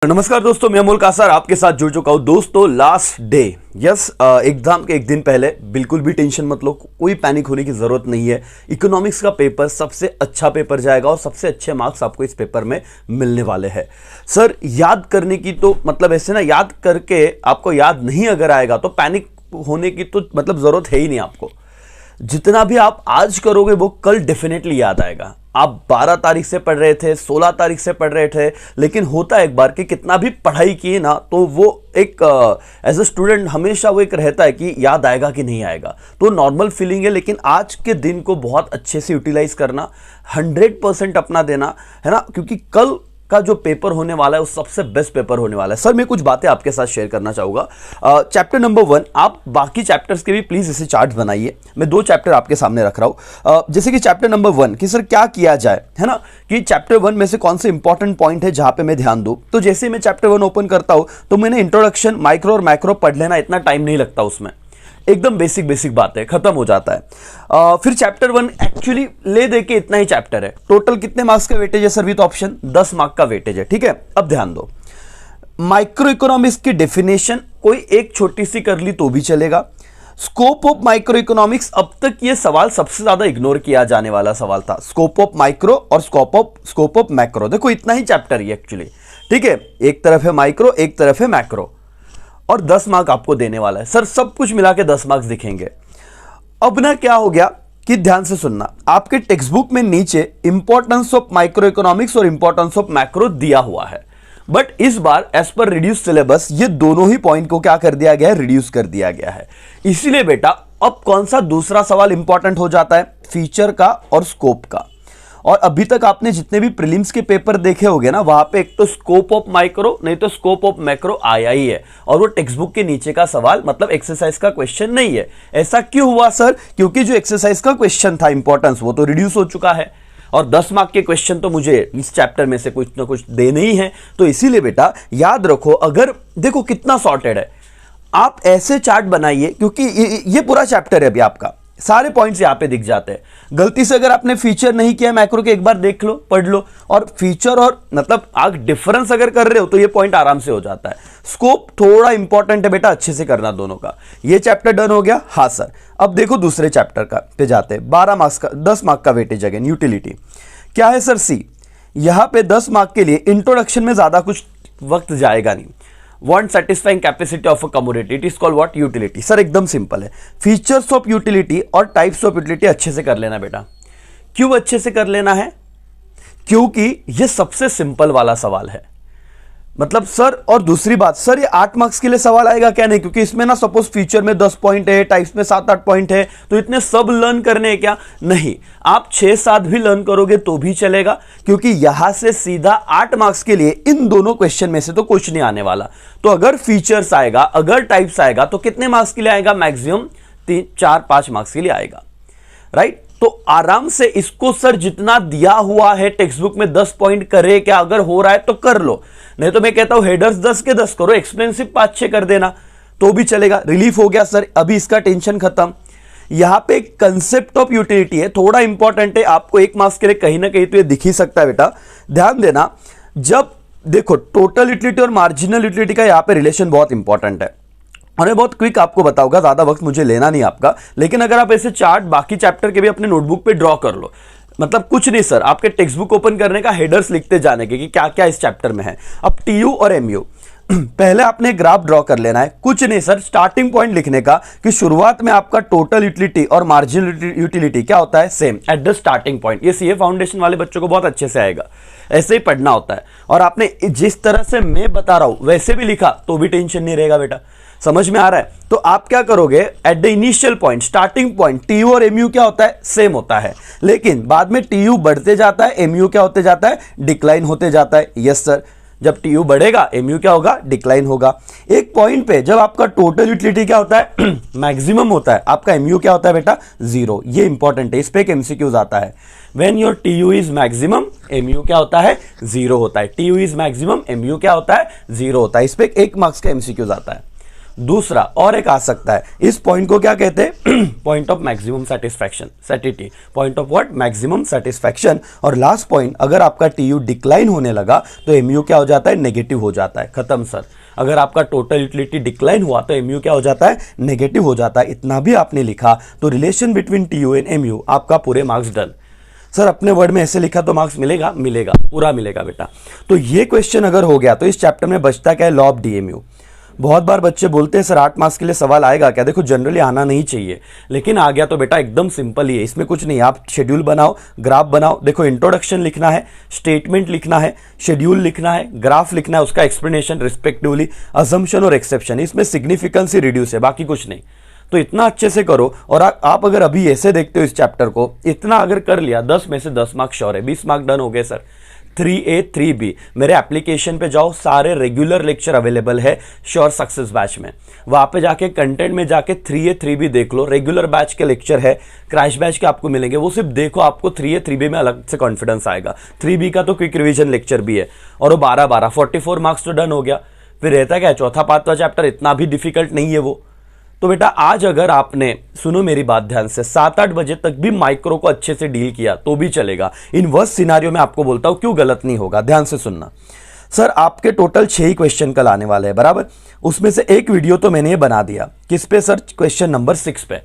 नमस्कार दोस्तों, मैं अमोल कासर आपके साथ जुड़ चुका हूं। दोस्तों लास्ट डे एग्जाम के एक दिन पहले बिल्कुल भी टेंशन मत लो, कोई पैनिक होने की जरूरत नहीं है। इकोनॉमिक्स का पेपर सबसे अच्छा पेपर जाएगा और सबसे अच्छे मार्क्स आपको इस पेपर में मिलने वाले हैं। सर याद करने की तो मतलब ऐसे ना, याद करके आपको याद नहीं अगर आएगा तो पैनिक होने की तो मतलब जरूरत है ही नहीं आपको। जितना भी आप आज करोगे वो कल डेफिनेटली याद आएगा। आप 12 तारीख से पढ़ रहे थे, 16 तारीख से पढ़ रहे थे, लेकिन होता है एक बार कि कितना भी पढ़ाई किए ना तो वो एक एज ए स्टूडेंट हमेशा वो एक रहता है कि याद आएगा कि नहीं आएगा। तो नॉर्मल फीलिंग है, लेकिन आज के दिन को बहुत अच्छे से यूटिलाइज करना, 100% अपना देना है ना, क्योंकि कल का जो पेपर होने वाला है वो सबसे बेस्ट पेपर होने वाला है। सर मैं कुछ बातें आपके साथ शेयर करना चाहूंगा। चैप्टर नंबर 1, आप बाकी चैप्टर्स के भी प्लीज इसे चार्ट बनाइए। मैं 2 चैप्टर आपके सामने रख रहा हूं। जैसे कि चैप्टर नंबर 1 कि सर क्या किया जाए, है ना, कि चैप्टर 1 में से कौन से इंपॉर्टेंट पॉइंट है जहां पे मैं ध्यान दूं। तो जैसे मैं चैप्टर 1 ओपन करता हूं तो मैंने इंट्रोडक्शन, माइक्रो और मैक्रो पढ़ लेना, इतना टाइम नहीं लगता उसमें, एकदम बेसिक बात है, खत्म हो जाता है। फिर चैप्टर 1 एक्चुअली ले दे के इतना ही चैप्टर है। टोटल कितने मार्क्स का वेटेज है सर विद ऑप्शन? 10 मार्क का वेटेज है। ठीक है, अब ध्यान दो, माइक्रो इकोनॉमिक्स की डेफिनेशन कोई एक छोटी सी कर ली तो भी चलेगा। स्कोप ऑफ माइक्रो इकोनॉमिक्स, अब तक ये सवाल सबसे ज्यादा इग्नोर किया जाने वाला सवाल था। स्कोप ऑफ माइक्रो और स्कोप ऑफ मैक्रो, देखो इतना ही चैप्टर है एक्चुअली। ठीक है, एक तरफ है माइक्रो, एक तरफ है मैक्रो, और 10 मार्क आपको देने वाला है। सर सब कुछ मिला के 10 मार्क्स दिखेंगे। अब ना क्या हो गया कि ध्यान से सुनना, आपके टेक्स्ट बुक में नीचे इंपॉर्टेंस ऑफ माइक्रो इकोनॉमिक्स और इंपॉर्टेंस ऑफ मैक्रो दिया हुआ है, बट इस बार एज पर रिड्यूस सिलेबस ये दोनों ही पॉइंट को क्या कर दिया गया है? रिड्यूस कर दिया गया है। इसीलिए बेटा अब कौन सा दूसरा सवाल इंपॉर्टेंट हो जाता है? फीचर का और स्कोप का। और अभी तक आपने जितने भी प्रीलिम्स के पेपर देखे होंगे ना, वहां पे एक तो स्कोप ऑफ माइक्रो नहीं तो स्कोप ऑफ मैक्रो आया ही है, और वो टेक्स्ट बुक के नीचे का सवाल मतलब एक्सरसाइज का क्वेश्चन नहीं है। ऐसा क्यों हुआ सर? क्योंकि जो एक्सरसाइज का क्वेश्चन था इंपॉर्टेंस, वो तो रिड्यूस हो चुका है, और 10 मार्क के क्वेश्चन तो मुझे इस चैप्टर में से कुछ ना कुछ देने ही है। तो इसीलिए बेटा याद रखो, अगर देखो कितना सॉर्टेड है, आप ऐसे चार्ट बनाइए, क्योंकि ये पूरा चैप्टर है अभी आपका, सारे पॉइंट्स यहां पे दिख जाते हैं। गलती से अगर आपने फीचर नहीं किया मैक्रो के, एक बार देख लो, पढ़ लो, और फीचर और मतलब आप डिफरेंस अगर कर रहे हो तो ये पॉइंट आराम से हो जाता है। स्कोप थोड़ा इंपॉर्टेंट है बेटा, अच्छे से करना दोनों का। ये चैप्टर डन हो गया। हाँ सर, अब देखो दूसरे चैप्टर का पे जाते हैं। 12 मार्क्स का 10 मार्क का वेटेज अगेन यूटिलिटी क्या है सर? सी, यहां पे 10 मार्क के लिए इंट्रोडक्शन में ज्यादा कुछ वक्त जाएगा नहीं। Want satisfying capacity of a commodity, it is called what? Utility। Sir एकदम सिंपल है, फीचर्स ऑफ यूटिलिटी और टाइप्स ऑफ यूटिलिटी अच्छे से कर लेना बेटा। क्यों अच्छे से कर लेना है? क्योंकि ये सबसे सिंपल वाला सवाल है। मतलब सर, और दूसरी बात सर, ये 8 मार्क्स के लिए सवाल आएगा क्या? नहीं, क्योंकि इसमें ना सपोज फीचर में 10 पॉइंट है, टाइप्स में 7-8 पॉइंट है, तो इतने सब लर्न करने हैं क्या? नहीं, आप 6-7 भी लर्न करोगे तो भी चलेगा, क्योंकि यहां से सीधा 8 मार्क्स के लिए इन दोनों क्वेश्चन में से तो कुछ नहीं आने वाला। तो अगर फीचर्स आएगा, अगर टाइप्स आएगा, तो कितने मार्क्स के लिए आएगा? मैक्सिमम 3-4-5 मार्क्स के लिए आएगा, राइट? तो आराम से इसको सर जितना दिया हुआ है टेक्स्ट बुक में 10 पॉइंट करे क्या? अगर हो रहा है तो कर लो, नहीं तो मैं कहता हूं हेडर्स 10 के 10 करो, एक्सपेंसिव 5-6 कर देना तो भी चलेगा। रिलीफ हो गया सर, अभी इसका टेंशन खत्म। यहां पे कंसेप्ट ऑफ यूटिलिटी है, थोड़ा इंपॉर्टेंट है, आपको 1 मार्क्स के लिए कहीं ना कहीं तो ये दिख ही सकता है बेटा। ध्यान देना, जब देखो टोटल यूटिलिटी और मार्जिनल यूटिलिटी का यहां पे रिलेशन बहुत इंपॉर्टेंट है, और मैं बहुत क्विक आपको बताऊंगा, ज्यादा वक्त मुझे लेना नहीं आपका। लेकिन अगर आप ऐसे चार्ट बाकी चैप्टर के भी अपने नोटबुक पे ड्रॉ कर लो, मतलब कुछ नहीं सर, आपके टेक्स्ट बुक ओपन करने का, हेडर्स लिखते जाने के कि क्या क्या इस चैप्टर में है। अब टीयू और एमयू पहले आपने ग्राफ ड्रॉ कर लेना है। कुछ नहीं सर, स्टार्टिंग पॉइंट लिखने का कि शुरुआत में आपका टोटल यूटिलिटी और मार्जिनल यूटिलिटी क्या होता है? Same at the starting point. ये सीए फाउंडेशन वाले बच्चों को बहुत अच्छे से आएगा, ऐसे ही पढ़ना होता है। और आपने जिस तरह से मैं बता रहा हूं वैसे भी लिखा तो भी टेंशन नहीं रहेगा बेटा। समझ में आ रहा है? तो आप क्या करोगे, at the initial point, starting point, TU और एमयू क्या होता है? सेम होता है, लेकिन बाद में टीयू बढ़ते जाता है, एमयू क्या होते जाता है? डिक्लाइन होते जाता है। यस सर, जब टीयू बढ़ेगा एमयू क्या होगा? डिक्लाइन होगा। एक पॉइंट पे जब आपका टोटल यूटिलिटी क्या होता है? मैक्सिमम होता है, आपका एमयू क्या होता है बेटा? 0। ये इंपॉर्टेंट है, इस पे एक एमसीक्यूज आता है। When your TU is maximum, MU क्या होता है? 0 होता है। टीयू इज मैक्सिमम, एमयू क्या होता है? 0 होता है। इस पे 1 मार्क्स का एमसीक्यूज आता है। दूसरा और एक आ सकता है, इस पॉइंट को क्या कहते हैं, point of maximum satisfaction, satiety, point of what, maximum satisfaction. और लास्ट पॉइंट, अगर आपका टीयू डिक्लाइन होने लगा तो एमयू क्या हो जाता है, नेगेटिव हो जाता है। खत्म सर। अगर आपका टोटल यूटिलिटी डिक्लाइन हुआ तो एमयू क्या हो जाता है, नेगेटिव हो जाता है। इतना भी आपने लिखा तो relation between TU and MU, आपका पूरे मार्क्स डन। सर अपने वर्ड में ऐसे लिखा तो मार्क्स मिलेगा, मिलेगा, पूरा मिलेगा बेटा। तो ये क्वेश्चन अगर हो गया तो इस चैप्टर में बचता क्या है, लॉ ऑफ डीएमयू। बहुत बार बच्चे बोलते हैं सर 8 मार्क्स के लिए सवाल आएगा क्या, देखो जनरली आना नहीं चाहिए, लेकिन आ गया तो बेटा एकदम सिंपल ही है, इसमें कुछ नहीं। आप शेड्यूल बनाओ, ग्राफ बनाओ, देखो इंट्रोडक्शन लिखना है, स्टेटमेंट लिखना है, शेड्यूल लिखना है, ग्राफ लिखना है, उसका एक्सप्लेनेशन रिस्पेक्टिवली, अजम्पशन और एक्सेप्शन, इसमें सिग्निफिकेंस ही रिड्यूस है, बाकी कुछ नहीं। तो इतना अच्छे से करो। और आप अगर अभी ऐसे देखते हो इस चैप्टर को, इतना अगर कर लिया 10 में से 10 मार्क्स श्योर है, 20 मार्क डन हो गए सर। 3A 3B मेरे एप्लीकेशन पे जाओ, सारे रेगुलर लेक्चर अवेलेबल है श्योर सक्सेस बैच में। वहां पे जाके कंटेंट में जाके 3A 3B देख लो, रेगुलर बैच के लेक्चर है, क्रैश बैच के आपको मिलेंगे, वो सिर्फ देखो, आपको 3A 3B में अलग से कॉन्फिडेंस आएगा। 3B का तो क्विक रिवीजन लेक्चर भी है, और वो 12 44 मार्क्स तो डन हो गया। फिर रहता क्या, चौथा पांचवा चैप्टर इतना भी डिफिकल्ट नहीं है वो। तो बेटा आज अगर आपने, सुनो मेरी बात ध्यान से, 7-8 बजे तक भी माइक्रो को अच्छे से डील किया तो भी चलेगा। इन वर्स्ट सिनारियो में आपको बोलता हूं क्यों गलत नहीं होगा, ध्यान से सुनना। सर आपके टोटल 6 ही क्वेश्चन कल आने वाले हैं, बराबर। उसमें से एक वीडियो तो मैंने ये बना दिया, किस पे सर, क्वेश्चन नंबर 6 पे।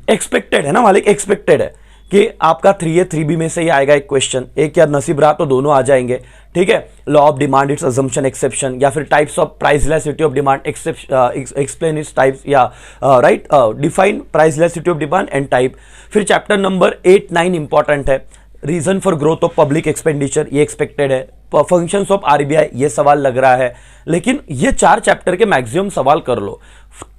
एक्सपेक्टेड है ना मालिक, एक्सपेक्टेड है कि आपका 3A 3B में से ही आएगा एक क्वेश्चन, एक या नसीब रहा तो दोनों आ जाएंगे, ठीक है। Law of demand, its assumption, exception, या फिर types of price elasticity of demand, explain its types, या write define price elasticity of demand and type. फिर चैप्टर नंबर 8 9 इंपॉर्टेंट है, reason for growth of public expenditure, ये expected है। Functions of RBI, ये सवाल लग रहा है, लेकिन ये 4 चैप्टर के मैक्सिमम सवाल कर लो।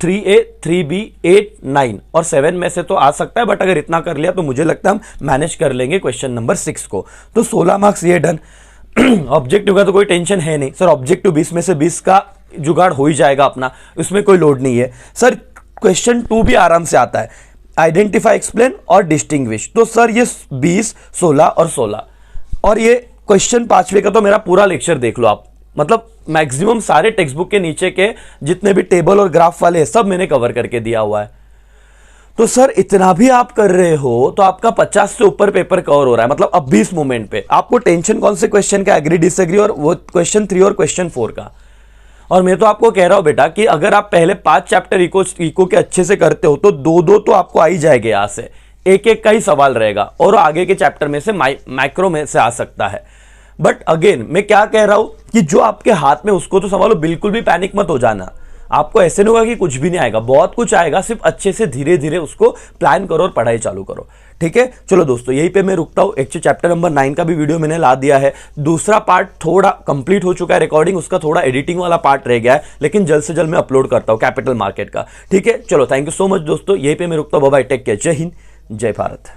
3A 3B 8 9 और 7 में से तो आ सकता है, बट अगर इतना कर लिया तो मुझे लगता है हम मैनेज कर लेंगे क्वेश्चन नंबर 6 को। तो 16 मार्क्स ये डन। ऑब्जेक्टिव का तो कोई टेंशन है नहीं सर, ऑब्जेक्टिव 20 में से 20 का जुगाड़ हो ही जाएगा अपना, उसमें कोई लोड नहीं है सर। क्वेश्चन 2 भी आराम से आता है, आइडेंटिफाई, एक्सप्लेन और डिस्टिंग्विश। तो सर ये 20 16 और 16, और ये क्वेश्चन 5वें का तो मेरा पूरा लेक्चर देख लो आप, मतलब मैक्सिमम सारे टेक्स्ट बुक के नीचे के जितने भी टेबल और ग्राफ वाले सब मैंने कवर करके दिया हुआ है। तो सर इतना भी आप कर रहे हो तो आपका 50 से ऊपर पेपर कवर हो रहा है, मतलब अब भी इस मोमेंट पे आपको टेंशन कौन से क्वेश्चन का, एग्री डिसएग्री और वो क्वेश्चन 3 और क्वेश्चन 4 का। और मैं तो आपको कह रहा हूं बेटा कि अगर आप पहले 5 चैप्टर इको के अच्छे से करते हो तो 2-2 तो आपको आ ही जाएंगे, यहां से एक-एक का ही सवाल रहेगा, और आगे के चैप्टर में से माइक्रो में से आ सकता है। बट अगेन मैं क्या कह रहा हूं कि जो आपके हाथ में उसको तो संभालो, बिल्कुल भी पैनिक मत हो जाना। आपको ऐसे नहीं होगा कि कुछ भी नहीं आएगा, बहुत कुछ आएगा, सिर्फ अच्छे से धीरे धीरे उसको प्लान करो और पढ़ाई चालू करो, ठीक है। चलो दोस्तों यहीं पे मैं रुकता हूं। एक्चुअली चैप्टर नंबर 9 का भी वीडियो मैंने ला दिया है, दूसरा पार्ट थोड़ा कंप्लीट हो चुका है रिकॉर्डिंग, उसका थोड़ा एडिटिंग वाला पार्ट रह गया है, लेकिन जल्द से जल्द मैं अपलोड करता हूं कैपिटल मार्केट का, ठीक है। चलो थैंक यू सो मच दोस्तों, यहीं पे मैं रुकता हूं, बाय बाय, टेक केयर, जय हिंद जय भारत।